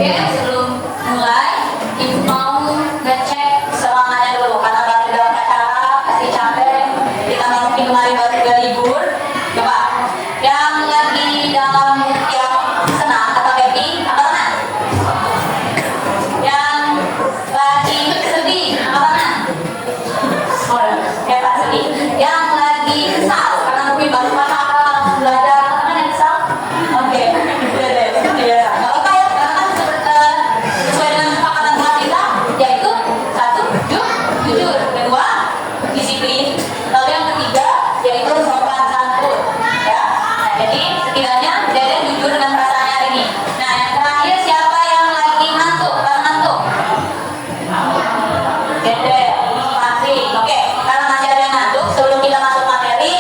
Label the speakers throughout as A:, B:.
A: Oke, sebelum mulai, ibu mau ngecek semangatnya dulu karena baru dalam acara pasti capek. Ditambah mungkin kemarin baru juga libur. Coba, yang lagi dalam yang senang atau happy, angkat tangan. Yang lagi sedih, angkat tangan. Oh, hebat sedih. Yang lagi kesal karena mungkin baru langsung belajar, angkat tangan yang kesal. Oke, udah deh, ya. Nggak apa-apa ya, karena kan sesuai dengan kesepakatan buat kita, yaitu satu, jujur, kedua, disiplin, lalu yang ketiga, yaitu sopan santun, ya. Nah, jadi setidaknya Dede jujur dengan perasaannya hari ini. Nah, yang terakhir siapa yang lagi ngantuk? Kalau ngantuk, Dede, masih. Oke, karena masih ada yang ngantuk, sebelum kita masuk materi,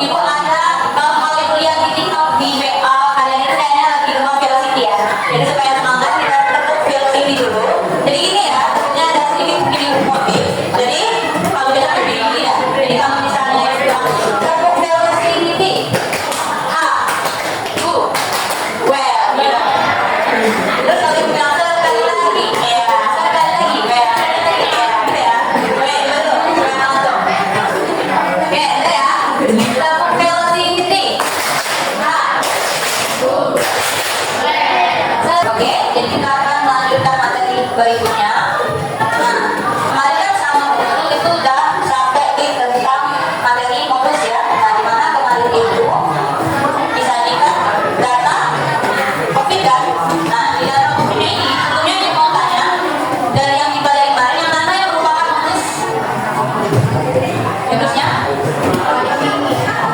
A: ibu ada, kalau ibu lihat di TikTok di WA kalian itu kayaknya lagi demam velocity ya. Jadi supaya semangat kita tepuk velocity dulu. Jadi gini ya, ini ada sedikit begini mobil. Jadi kalau kita begini ya, jadi kalau misalnya tepuk velocity, well, gitu. Terus kalau ibu bilang sekali lagi, ya sekali lagi, well, ya, well, betul, langsung. Oke, itu ya, tepuk velocity. Oke, jadi kita akan melanjutkan materi berikutnya. Nah, kemarin kan sama guru itu udah sampai di tentang materi modus ya. Nah, dimana kemarin itu disajikan data COVID kan. Nah, di data COVID ini sebelumnya dia mau tanya dari yang dipelajari kemarin yang mana yang merupakan modus? Modusnya?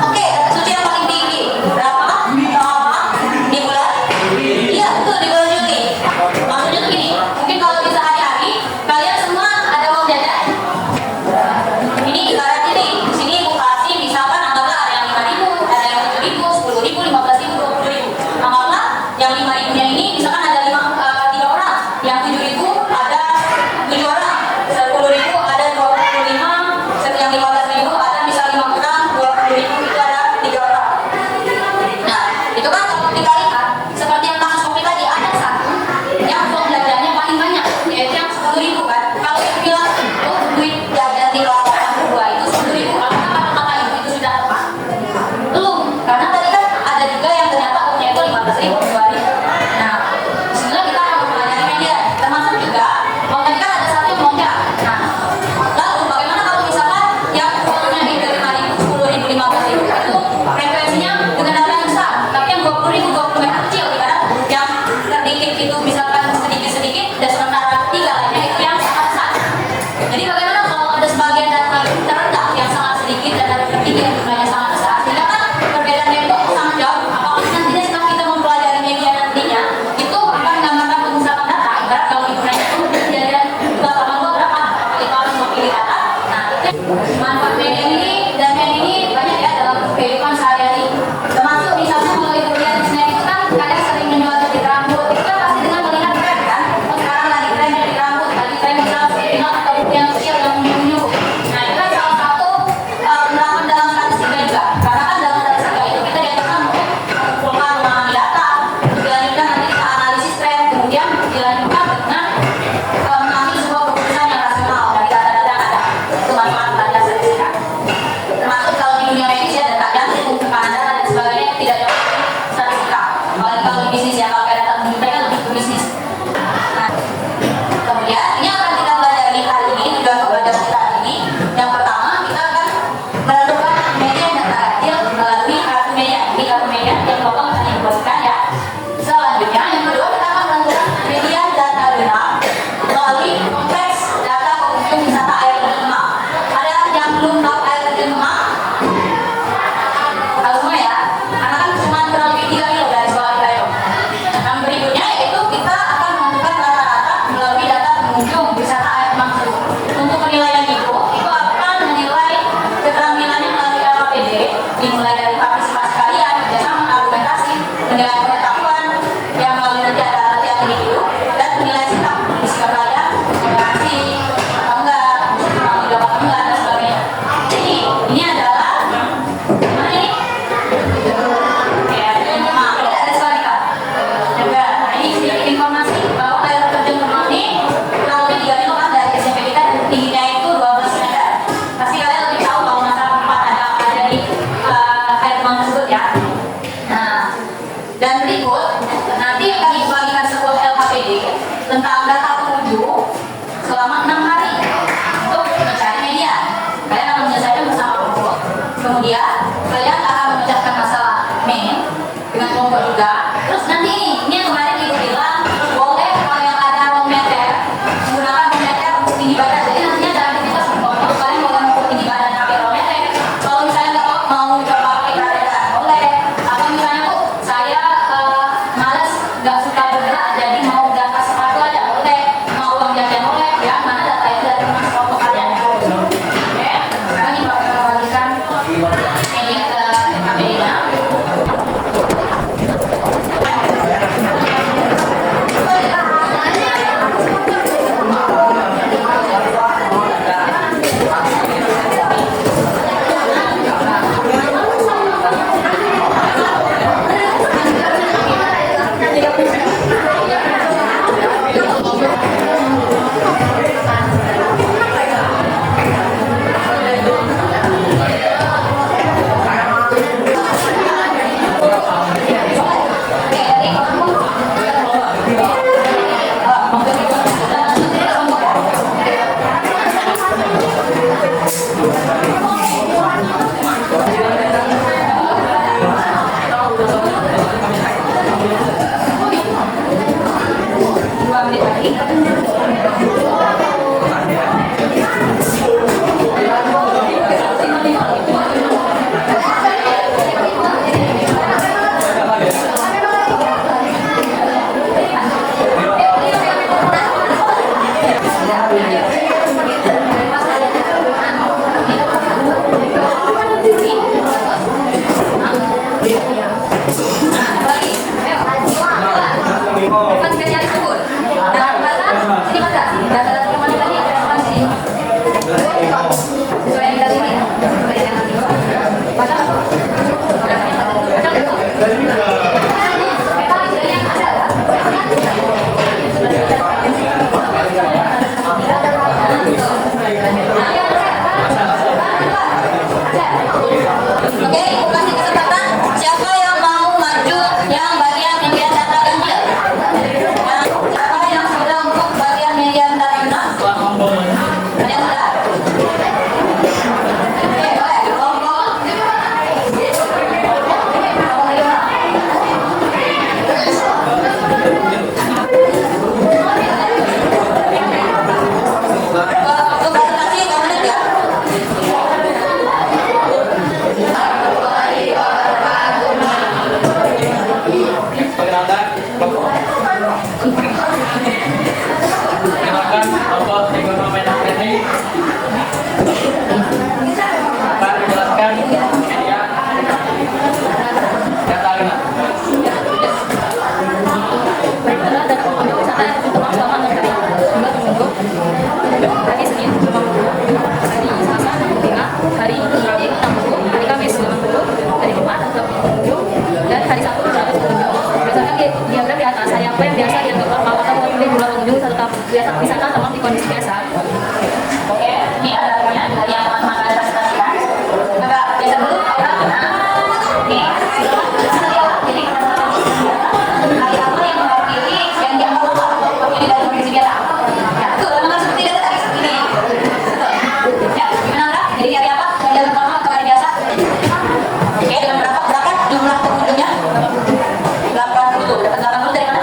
A: Oke, data suci yang paling tinggi berapa? Di bulan? Iya, betul, di bulan Juli. Maksudnya tuh gini, mungkin kalau di sehari-hari kalian semua ada uang jajan. Ini ibaratnya nih, di sini ibu kasih misalkan anggaplah ada yang 5.000, ada yang 7.000, 10.000, 15.000, 20.000. Anggaplah yang 5.000-nya ini misalkan ada 3 orang, yang 7.000 ada 7 orang, 10.000 ada 25, yang 15.000 ada misal 5 orang, 20.000 itu ada 3 orang. Nah, itu kan kalau dikalikan seperti yang kasus kopi tadi ada satu yang uang jajannya paling banyak, yaitu yang 10.000 kan. Kalau ibu bilang oh duit jajan di lapangan kedua itu 10.000, apakah kata ibu itu sudah tepat? Belum, karena tadi kan ada juga yang ternyata uangnya itu 15.000, 2.000. Nah, sebenarnya kita akan mempelajari media, termasuk juga uang tadi kan ada satu yang melonjak. Nah, lalu bagaimana kalau misalkan yang uangnya itu 5.000, 10.000, 15.000 itu frekuensinya dengan data yang besar, tapi yang 20.000, 20 yang kecil, ibarat yang terdikit itu misalkan sedikit-sedikit dan sementara 3 lainnya itu yang sangat besar. Jadi bagaimana kalau ada sebagian data terendah yang sangat sedikit dan data tertinggi yang jumlahnya sangat besar, sehingga kan perbedaannya itu sangat jauh. Apakah nantinya setelah kita mempelajari media nantinya itu akan menggambarkan pengusahaan data? Ibarat kalau ibu nanya itu kejadian 282 berapa? Kita harus memilih data. Nah, itu manfaat media ini dan media ini banyak ya dalam kehidupan sehari-hari. Termasuk misalnya kalau ibu lihat di sini itu kan kadang sering menjual jepit rambut, itu kan pasti dengan melihat tren kan. Oh sekarang lagi tren jepit rambut, lagi tren misalnya spinal atau buku yang kecil yang menyuruh. Nah itu kan salah satu melakukan dalam statistika juga. Karena kan dalam statistika itu kita diajarkan untuk mengumpulkan memahami data, dilanjutkan nanti kita analisis tren, kemudian dilanjutkan dengan mengambil sebuah keputusan yang rasional dari data-data yang ada. Itu manfaat belajar statistika. Termasuk kalau di dunia medis ya data jantung, tekanan darah dan sebagainya itu tidak jauh dari statistika. Apalagi kalau di bisnis ya, kalau kayak data menunjukkan kan lebih ke bisnis. Nah, kemudian ini akan kita pelajari hari ini, tujuan pembelajaran kita hari ini. Yang pertama kita akan menentukan media yang data kecil melalui kartu media. Ini kartu media yang bapak akan dibuatkan ya. Selanjutnya yang kedua kita akan menentukan media data genap melalui kompleks data pengunjung wisata air terjun Demak. Ada yang belum tahu air terjun Demak? Tahu semua ya? Karena kan cuma kurang lebih 3 kilo dari sekolah kita itu. Yang berikutnya yaitu kita akan menentukan rata-rata melalui data pengunjung wisata air Demak tersebut. Untuk penilaian itu akan menilai keterampilannya melalui LKPD, dimulai dari partisipasi kalian, kerjasama, argumentasi, penjelasan Dan berikut nanti akan dibagikan sebuah LKPD tentang data pengunjung selama 6 hari untuk mencari media. Kalian akan menyelesaikan bersama kelompok. Kemudian kalian akan memecahkan masalah main dengan kelompok juga. Terus nanti ini yang kemarin ibu bilang boleh kalau yang ada ruang meter menggunakan ruang meter untuk tinggi badan. Jadi nantinya ada aktivitas kelompok kalian boleh mengukur tinggi badan pakai ruang meter. Kalau misalnya nggak mau coba pakai kamera boleh. Atau misalnya saya malas nggak suka bergerak jadi mau data sepatu aja boleh. Mau uang jajan boleh. Ya mana data itu dari kelompok kalian. Oke, sekarang ini bakal bagikan ini ke KPI-nya.
B: Wisata teman di kondisi biasa.
A: Oke, ini adanya dari yang teman-teman kalian presentasikan. Kakak biasa dulu, orang. Nih, jadi hari apa yang mewakili yang dianggap mewakili dari kondisi biasa. Ya, betul. Memang seperti data tadi seperti ini. Betul. Ya, gimana orang? Jadi hari apa? Yang dalam normal atau hari biasa? Oke, dengan berapa jumlah pengunjungnya? 80. Dapat 80 dari mana?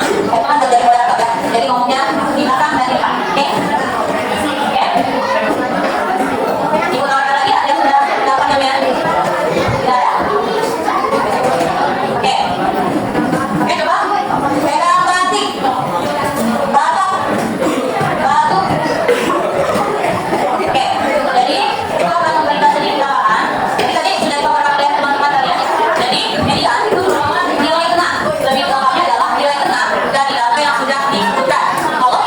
A: Itu kan dari moderator ya. Jadi ngomongnya di belakang dan di depan. Oke? Oke? Ibu tawarkan lagi ada yang sudah dapat namanya? Tidak ada? Oke. Oke, coba. Pegang batik. Batok. Batuk. Oke. Jadi itu akan memberikan sedikit tambahan. Jadi tadi sudah dipaparkan oleh teman-teman kalian. Jadi median itu merupakan nilai kena. Lebih lengkapnya adalah nilai kena dari data yang sudah dibutuhkan. Kalau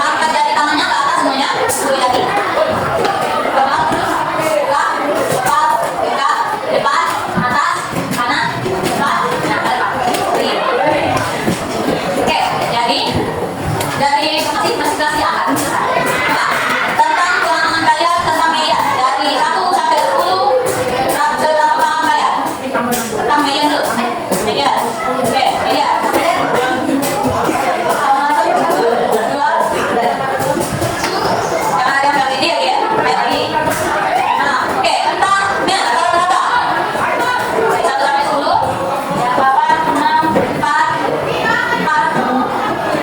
A: angkat dari tangannya ke atas semuanya, boleh lagi. Depan, depan, atas, kanan, depan, depan. Oke, jadi dari masih akan tentang pengalaman kalian tentang media dari 1 sampai 10 tentang pengalaman kalian tentang media dulu. Media, oke, media. Jangan ada yang media ya, main lagi. Nah, oke, tentang media kalau berapa? Dari 1 sampai 10, 8, 6, 4, 6,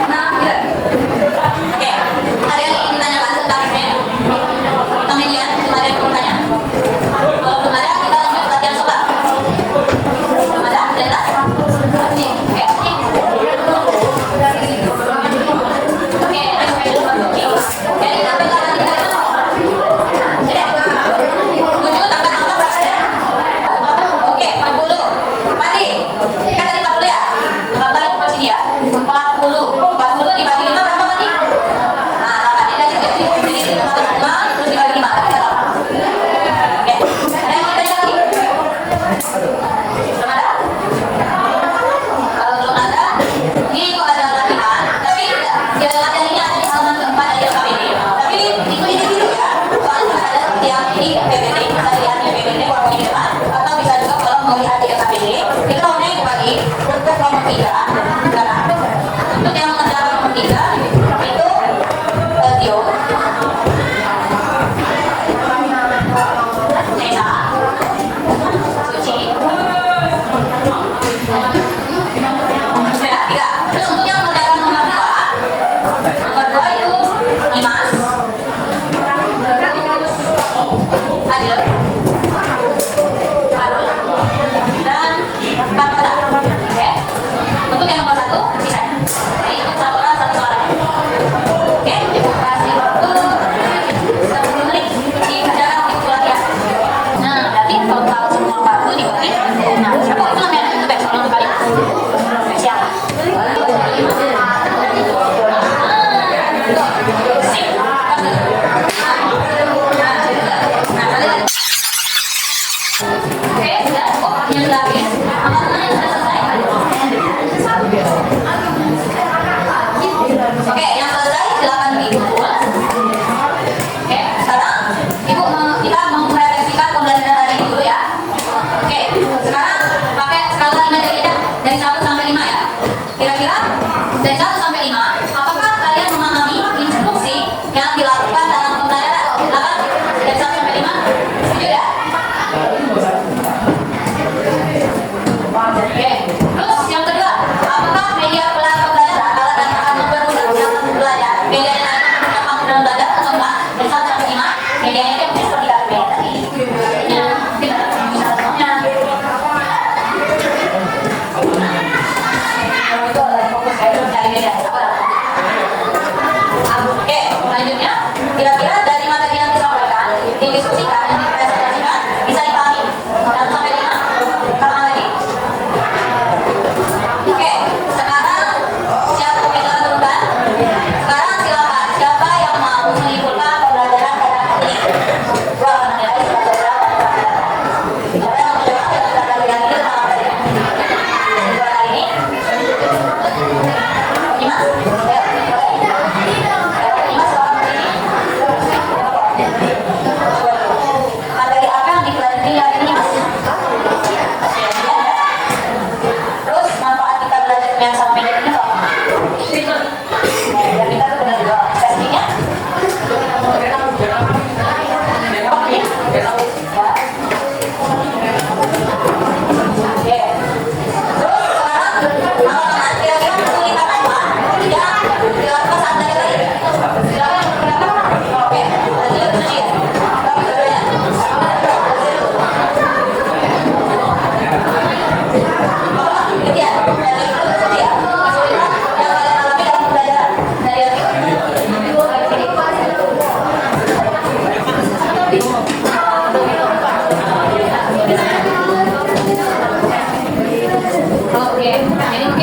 A: 9. Oke, ada yang ingin ditanyakan tentang media? Tentang media, ada yang mau tanya? Kalau belum ada, kita lanjut ke latihan sobat. Belum ada? Sudah ada? Oke. Oke, next question. Jadi, apa yang akan kita lakukan? Jadi, 7 tambah 6 berapa ya? Oke, 40. Padi, kan tadi 40 ya? Tambah itu pasti dia. 40. 40 dibagi 5 berapa Padi? Nah, 8. Ini juga. Jadi, 5 terus dibagi 5. Oke, ada yang mau ditanya lagi? Belum ada? Kalau belum ada, ini kok ada latihan, tapi ya latihan ini ada di halaman keempat dari LKPD. Tapi ikutin dulu ya, soalnya ada seperti yang ini PPT, bisa lihat di PPT walaupun di depan, atau bisa juga kalau mau lihat di LKPD, itu nomornya dibagi untuk nomor 3. Sekarang, untuk yang mengerjakan nomor 3, itu Tio, Nesa, Suci, sudah 3. Terus untuk yang mengerjakan nomor 2 itu Imas, Adil, Arul, dan Barbara. Oke. Untuk yang nomor 1 bisa. Jadi untuk 1 orang 1 suara. Oke, kasih waktu 10 menit dikerjakan untuk latihan. Nah, berarti total semua waktu dibagi. Nah, siapa itu namanya? Itu besok untuk kalian. Siapa? Sip. Nah, kalian. Oke, sudah. Oh, yang sudah habis. Apa yang sudah selesai? Oke, yang selesai silakan dikumpul. Oke, sekarang kita mau merefleksikan pembelajaran tadi dulu ya. Oke, sekarang pakai skala 5 dari 1 sampai 5 ya. Kira-kira dari 1 sampai 5, apakah kalian memahami instruksi yang dilakukan dalam pembelajaran? Silakan dari 1 sampai 5. Setuju ya? Oke, terus yang kedua, apakah media pelan pembelajaran alat dan akan mempermudah dalam belajar? Media yang akan mempermudah dalam belajar atau enggak? Dari 1 sampai 5, medianya itu seperti KPD tadi. Medianya, kita bisa semuanya. Itu adalah fokus saya mencari media. Oke, selanjutnya, kira-kira dari materi yang disampaikan, didiskusikan, yang dipresentasikan, bisa dipahami. 1 sampai 5. Tambah lagi. Oke, sekarang siapa yang turunkan? Sekarang silakan siapa yang mau menyimpulkan pembelajaran pada hari ini? Gua akan menilai sebagai berapa pembelajaran. Siapa yang mau menjawab dan belajar yang ini tentang apa ya? Buat hari ini? Dimas? Ya, boleh. Dimas, silakan berdiri. Oke, ini